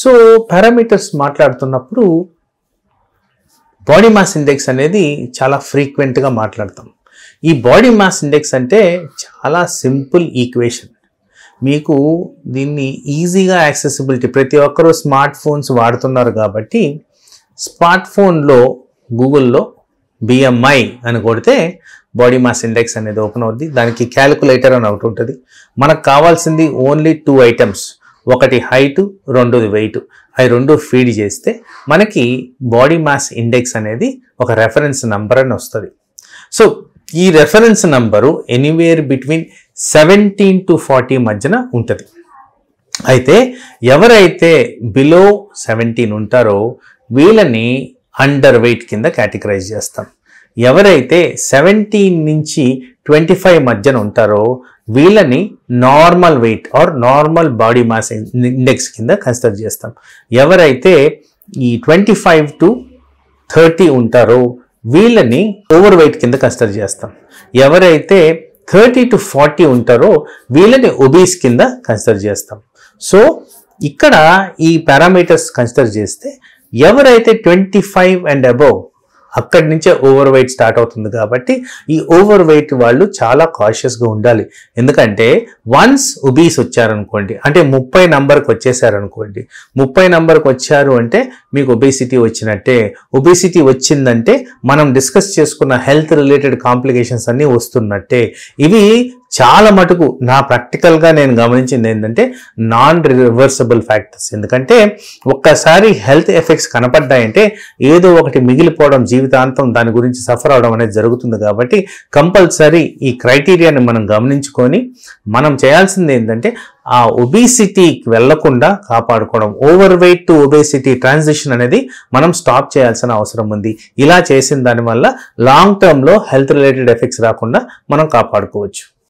So parameters మాట్లాడుతున్నప్పుడు body mass index అనేది చాలా ఫ్రీక్వెంట్గా మాట్లాడతాం. ఈ బాడీ మాస్ ఇండెక్స్ అంటే చాలా సింపుల్ ఈక్వేషన్. మీకు దీన్ని ఈజీగా యాక్సెసిబిలిటీ, ప్రతి ఒక్కరూ స్మార్ట్ ఫోన్స్ వాడుతున్నారు కాబట్టి స్మార్ట్ ఫోన్లో గూగుల్లో BMI అని కొడితే బాడీ మాస్ ఇండెక్స్ అనేది ఓపెన్ అవుద్ది. దానికి క్యాలిక్యులేటర్ అని ఒకటి ఉంటుంది. మనకు కావాల్సింది ఓన్లీ 2 ఐటమ్స్, ఒకటి హైట్, రెండోది వెయిట్. అవి రెండు ఫీడ్ చేస్తే మనకి బాడీ మాస్ ఇండెక్స్ అనేది ఒక రెఫరెన్స్ నంబర్ అని వస్తుంది. సో ఈ reference number anywhere between 17 to 40 మధ్యన ఉంటుంది. అయితే ఎవరైతే బిలో 17 ఉంటారో వీళ్ళని అండర్ వెయిట్ కింద కేటగరైజ్ చేస్తాం. ఎవరైతే 17 నుంచి 25 మధ్యన ఉంటారో వీళ్ళని normal weight or normal body mass index కింద కన్సిడర్ చేస్తాం. ఎవరైతే ఈ 25 to 30 ఉంటారో వీళ్ళని ఓవర్ వెయిట్ కింద కన్సిడర్ చేస్తాం. ఎవరైతే 30 to 40 ఉంటారో వీళ్ళని ఒబీస్ కింద కన్సిడర్ చేస్తాం. సో ఇక్కడ ఈ పారామీటర్స్ కన్సిడర్ చేస్తే ఎవరైతే 25 and above అక్కడి నుంచే ఓవర్ వెయిట్ స్టార్ట్ అవుతుంది కాబట్టి ఈ ఓవర్ వెయిట్ వాళ్ళు చాలా కాషియస్గా ఉండాలి. ఎందుకంటే వన్స్ ఒబీస్ వచ్చారనుకోండి, అంటే 30 నంబర్కి వచ్చేసారనుకోండి, 30 నంబర్కి వచ్చారు అంటే మీకు ఒబేసిటీ వచ్చినట్టే. ఒబేసిటీ వచ్చిందంటే మనం డిస్కస్ చేసుకున్న హెల్త్ రిలేటెడ్ కాంప్లికేషన్స్ అన్నీ వస్తున్నట్టే. ఇవి చాలా మటుకు నా ప్రాక్టికల్గా నేను గమనించింది ఏంటంటే నాన్ రివర్సబుల్ ఫ్యాక్టర్స్. ఎందుకంటే ఒక్కసారి హెల్త్ ఎఫెక్ట్స్ కనపడ్డాయంటే ఏదో ఒకటి మిగిలిపోవడం, జీవితాంతం దాని గురించి సఫర్ అవడం అనేది జరుగుతుంది. కాబట్టి కంపల్సరీ ఈ క్రైటీరియాని మనం గమనించుకొని మనం చేయాల్సింది ఏంటంటే ఆ ఒబేసిటీకి వెళ్లకుండా కాపాడుకోవడం. Over weight to obesity transition అనేది మనం స్టాప్ చేయాల్సిన అవసరం ఉంది. ఇలా చేసిన దానివల్ల లాంగ్ టర్మ్లో హెల్త్ రిలేటెడ్ ఎఫెక్ట్స్ రాకుండా మనం కాపాడుకోవచ్చు.